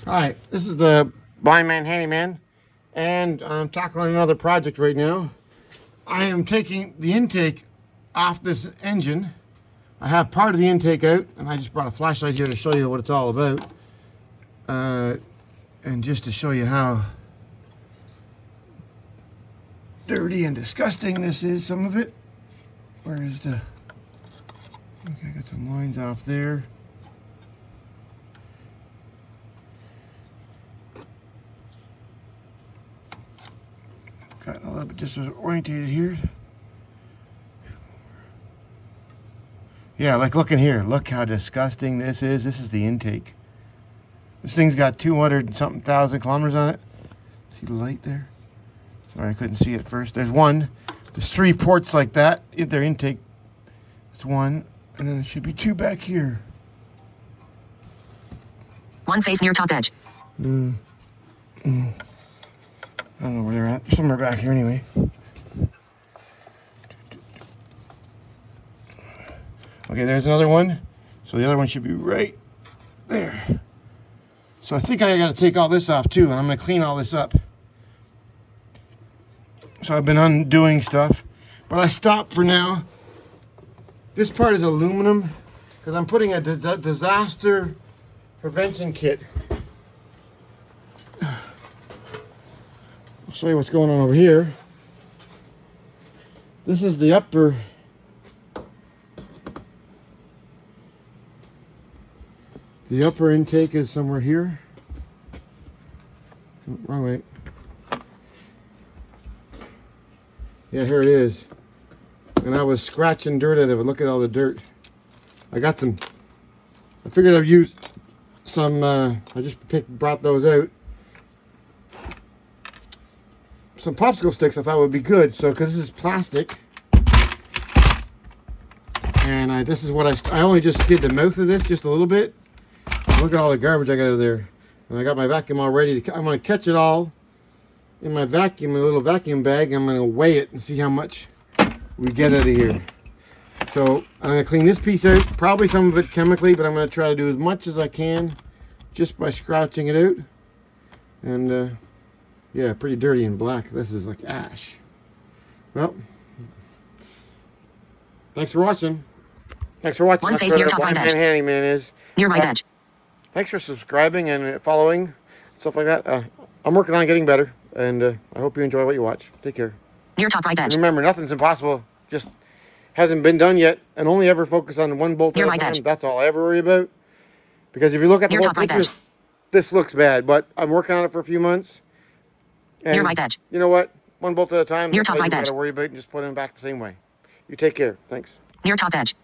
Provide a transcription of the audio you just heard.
Hi, this is the Blind Man Handyman, and I'm tackling another project right now. I am taking the intake off this engine. I have part of the intake out, and I just brought a flashlight here to show you what it's all about. And just to show you how dirty and disgusting this is, some of it. Where is the... Okay, I got some lines off there. Gotten a little bit disorientated here. Yeah, like look in here. Look how disgusting this is. This is the intake. This thing's got 200 and something thousand kilometers on it. See the light there? Sorry, I couldn't see it first. There's one. There's 3 ports like that. Their intake. It's 1, and then there should be 2 back here. 1 face near top edge. I don't know where they're at. They're somewhere back here anyway. Okay, there's another one. So the other one should be right there. So I think I got to take all this off too, and I'm going to clean all this up. So I've been undoing stuff, but I stopped for now. This part is aluminum because I'm putting a disaster prevention kit. I'll show you what's going on over here. This is the upper. The upper intake is somewhere here. Wrong way. Yeah, here it is. And I was scratching dirt out of it. Look at all the dirt. I got some. I figured I'd use some. I just brought those out. Some popsicle sticks I thought would be good. So, because this is plastic, and this is what I only just did the mouth of this just a little bit. Look at all the garbage I got out of there, and I got my vacuum all ready to. I'm going to catch it all in my vacuum, a little vacuum bag. I'm going to weigh it and see how much we get out of here. So I'm going to clean this piece out. Probably some of it chemically, but I'm going to try to do as much as I can just by scratching it out. And yeah, pretty dirty and black. This is like ash. Well, thanks for watching. Thanks for watching. 1 face near top Blind right Man edge. Handyman is. Near right edge. Thanks for subscribing and following, stuff like that. I'm working on getting better, and I hope you enjoy what you watch. Take care. Near top right edge. And remember, nothing's impossible. Just hasn't been done yet, and only ever focus on one bolt at Near a right time. edge. That's all I ever worry about. Because if you look at the Near whole top right picture, edge. this looks bad, but I'm working on it for a few months. And Near right edge. you know what? One bolt at a time. Near That's top all right you edge. gotta worry about, and just put them back the same way. You take care. Thanks. Near top edge.